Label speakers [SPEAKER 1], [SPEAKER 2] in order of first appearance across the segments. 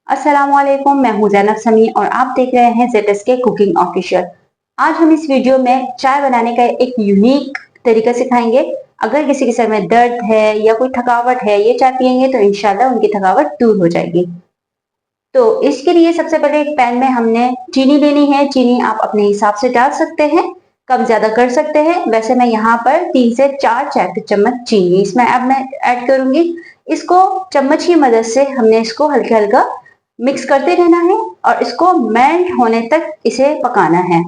[SPEAKER 1] अस्सलामुअलैकुम, मैं हूं ज़ैनब समी और आप देख रहे हैं ZSK कुकिंग ऑफिशियल। आज हम इस वीडियो में चाय बनाने का एक यूनिक तरीका सिखाएंगे। अगर किसी के सर में दर्द है या कोई थकावट है, ये चाय पियेंगे तो इंशाल्लाह उनकी थकावट दूर हो जाएगी। तो इसके लिए सबसे पहले एक पैन में हमने चीनी लेनी है। चीनी आप अपने हिसाब से डाल सकते हैं, कम ज्यादा कर सकते हैं। वैसे मैं यहाँ पर 3 से 4 चाय के चम्मच चीनी इसमें अब मैं ऐड करूंगी। इसको चम्मच की मदद से हमने इसको हल्का हल्का मिक्स करते रहना है और इसको मेल्ट होने तक इसे पकाना है।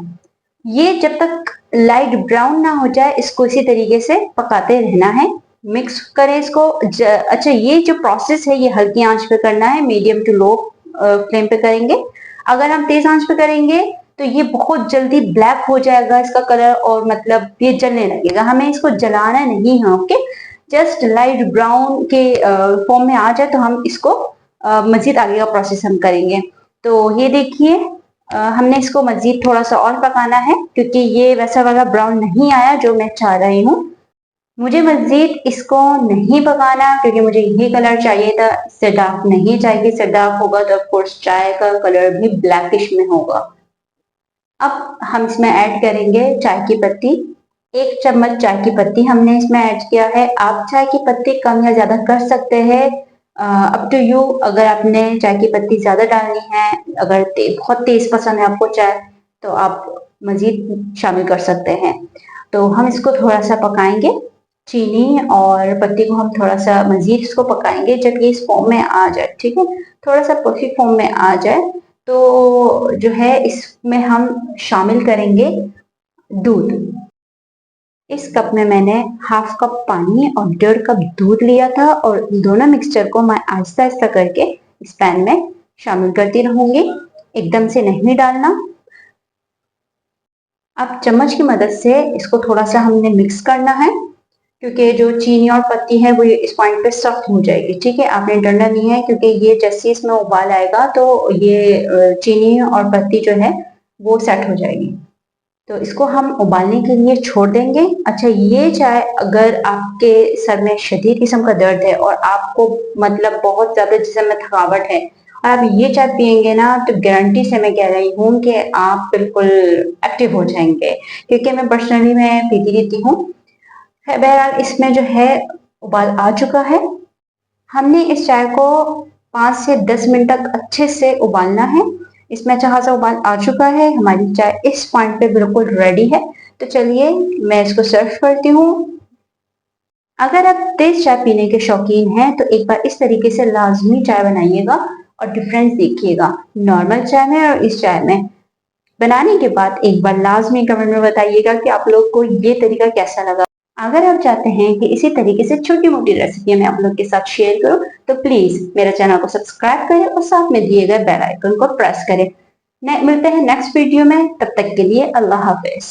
[SPEAKER 1] ये जब तक लाइट ब्राउन ना हो जाए, इसको इसी तरीके से पकाते रहना है। मिक्स करें इसको। अच्छा, ये जो प्रोसेस है ये हल्की आंच पे करना है, मीडियम टू लो फ्लेम पे करेंगे। अगर हम तेज आंच पे करेंगे तो ये बहुत जल्दी ब्लैक हो जाएगा इसका कलर, और मतलब ये जलने लगेगा। हमें इसको जलाना नहीं है, ओके। जस्ट लाइट ब्राउन के फॉर्म में आ जाए तो हम इसको मजीद आगे का प्रोसेस हम करेंगे। तो ये देखिए, हमने इसको मजीद थोड़ा सा और पकाना है क्योंकि ये वैसा वाला ब्राउन नहीं आया जो मैं चाह रही हूँ। मुझे मजीद इसको नहीं पकाना क्योंकि मुझे यही कलर चाहिए था, इससे डार्क नहीं चाहिए। इससे डार्क होगा तो ऑफ कोर्स चाय का कलर भी ब्लैकिश में होगा। अब हम इसमें ऐड करेंगे चाय की पत्ती। 1 चम्मच चाय की पत्ती हमने इसमें ऐड किया है। आप चाय की पत्ती कम या ज्यादा कर सकते हैं, अप टू यू। अगर आपने चाय की पत्ती ज्यादा डालनी है, अगर बहुत तेज पसंद है आपको चाय, तो आप मजीद शामिल कर सकते हैं। तो हम इसको थोड़ा सा पकाएंगे, चीनी और पत्ती को हम थोड़ा सा मजीद इसको पकाएंगे जब ये इस फॉर्म में आ जाए, ठीक है। थोड़ा सा परफेक्ट फॉर्म में आ जाए तो जो है इसमें हम शामिल करेंगे दूध। इस कप में मैंने हाफ कप पानी और 1.5 कप दूध लिया था और दोनों मिक्सचर को मैं आहिस्ता आहिस्ता करके इस पैन में शामिल करती रहूंगी, एकदम से नहीं डालना। अब चम्मच की मदद से इसको थोड़ा सा हमने मिक्स करना है क्योंकि जो चीनी और पत्ती है वो इस पॉइंट पे सख्त हो जाएगी, ठीक है। आपने डरना नहीं है क्योंकि ये जैसे इसमें उबाल आएगा तो ये चीनी और पत्ती जो है वो सेट हो जाएगी। तो इसको हम उबालने के लिए छोड़ देंगे। अच्छा, ये चाय अगर आपके सर में शदीद किस्म का दर्द है और आपको मतलब बहुत ज्यादा जिस्म में थकावट है और आप ये चाय पियेंगे ना, तो गारंटी से मैं कह रही हूँ कि आप बिल्कुल एक्टिव हो जाएंगे, क्योंकि मैं पर्सनली मैं पीती रहती हूँ। बहरहाल इसमें जो है उबाल आ चुका है। हमने इस चाय को 5 से 10 मिनट तक अच्छे से उबालना है। इसमें अच्छा खासा उबाल आ चुका है, हमारी चाय इस पॉइंट पे बिल्कुल रेडी है। तो चलिए मैं इसको सर्व करती हूँ। अगर आप तेज चाय पीने के शौकीन हैं तो एक बार इस तरीके से लाजमी चाय बनाइएगा और डिफरेंस देखिएगा नॉर्मल चाय में और इस चाय में। बनाने के बाद एक बार लाजमी कमेंट में बताइएगा कि आप लोग को ये तरीका कैसा लगा। अगर आप चाहते हैं कि इसी तरीके से छोटी मोटी रेसिपी मैं आप लोग के साथ शेयर करूं, तो प्लीज मेरे चैनल को सब्सक्राइब करें और साथ में दिए गए बेल आइकन को प्रेस करें। मिलते हैं नेक्स्ट वीडियो में, तब तक के लिए अल्लाह हाफिज।